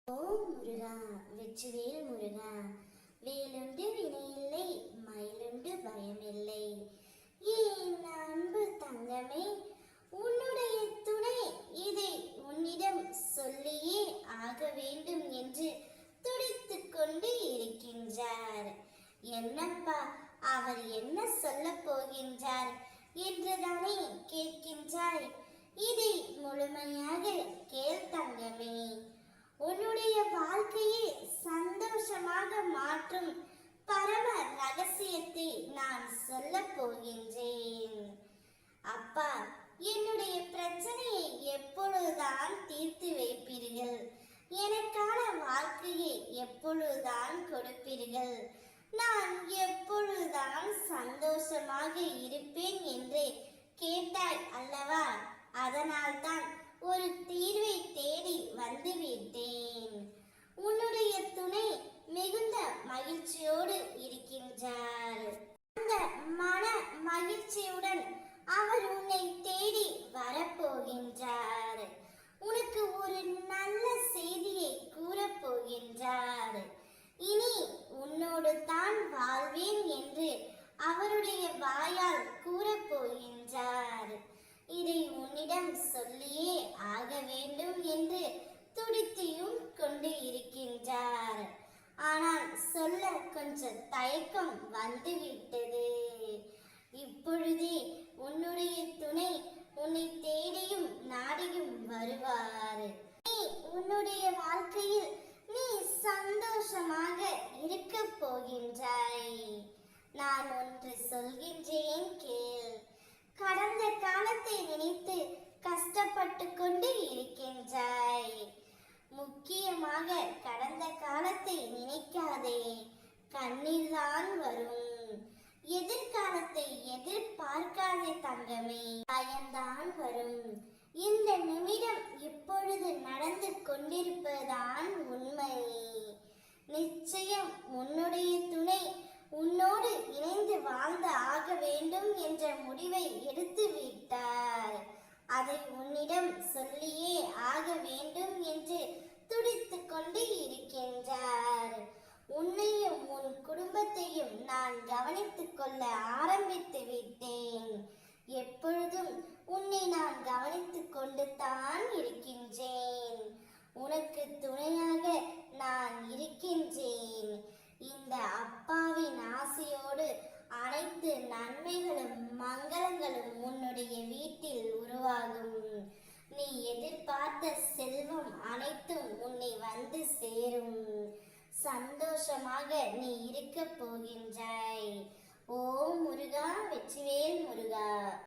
ஓம் முருகா, வெற்றிவேல் முருகா. வேலுண்டு வினையில்லை, மயிலுண்டு பயமில்லை. ஏன் அன்பு தங்கமே, உன்னுடைய துணை இதை உன்னிடம் சொல்லியே ஆக வேண்டும் என்று துடித்துக் கொண்டு இருக்கின்றார். என்னப்பா, அவர் என்ன சொல்ல போகின்றார் என்றுதானே கேட்கின்றாய்? இதை முழுமையாக கேள் தங்கமே. உன்னுடைய வாழ்க்கையை சந்தோஷமாக மாற்றும் பரம ரகசியத்தை நான் சொல்ல போகின்றேன். அப்பா, என்னுடைய பிரச்சனையை எப்பொழுதுதான் தீர்த்து வைப்பீர்கள்? எனக்கான வாழ்க்கையை எப்பொழுதுதான் கொடுப்பீர்கள்? நான் எப்பொழுதுதான் சந்தோஷமாக இருப்பேன் என்று கேட்டாய் அல்லவா? அதனால்தான் ஒரு தீர்வை தேடி வந்துவிட்டேன். உன்னுடைய துணை மிகுந்த மகிழ்ச்சியோடு இருக்கின்றார். அந்த மன மகிழ்ச்சியுடன் அவர் உன்னை தேடி வரப்போகின்றார். உனக்கு ஒரு நல்ல செய்தியை கூறப்போகின்றார். இனி உன்னோடு தான் வாழ்வேன் என்று அவருடைய வாயால் கூறப்போகின்றார். இதை உன்னிடம் சொல்லியே ஆக வேண்டும் என்று துடித்தியும் கொண்டு இருக்கின்றார். ஆனால் சொல்ல கொஞ்சம் தயக்கம் வந்துவிட்டது. இப்பொழுதே உன்னுடைய துணை உன்னை தேடியும் நாடியும் வருவார். நீ உன்னுடைய வாழ்க்கையில் நீ சந்தோஷமாக இருக்க போகின்றாய். நான் ஒன்று சொல்கின்றேன் கேள். கடந்த காலத்தை நினைத்து கஷ்டப்பட்டு கொண்டு இருக்கின்றாய். முக்கியமாக கடந்த காலத்தை நினைக்காதே, கண்ணீர் தான் வரும். எதிர்காலத்தை எதிர்பார்க்காதே தங்கமே, பயம்தான் வரும். இந்த நிமிடம் இப்பொழுது நடந்து கொண்டிருப்பதுதான் உண்மை. நிச்சயம் உன்னுடைய துணை உன்னோடு இணைந்து வாழ்ந்து ஆக வேண்டும் என்ற முடிவை எடுத்து விட்டார். அதை உன்னிடம் சொல்லியே ஆக வேண்டும் என்று துடித்துக் கொண்டு இருக்கின்றார். உன்னையும் உன் குடும்பத்தையும் நான் கவனித்துக் கொள்ள ஆரம்பித்து விட்டேன். எப்பொழுதும் உன்னை நான் கவனித்துக் கொண்டு தான் இருக்கின்றேன். உனக்கு துணையாக நான் இருக்கின்றேன். இந்த அப்பாவின் ஆசையோடு அனைத்து நன்மைகளும் மங்களங்களும் உன்னுடைய வீட்டில் உருவாகும். நீ எதிர்பார்த்த செல்வம் அனைத்தும் உன்னை வந்து சேரும். சந்தோஷமாக நீ இருக்க போகின்றாய். ஓம்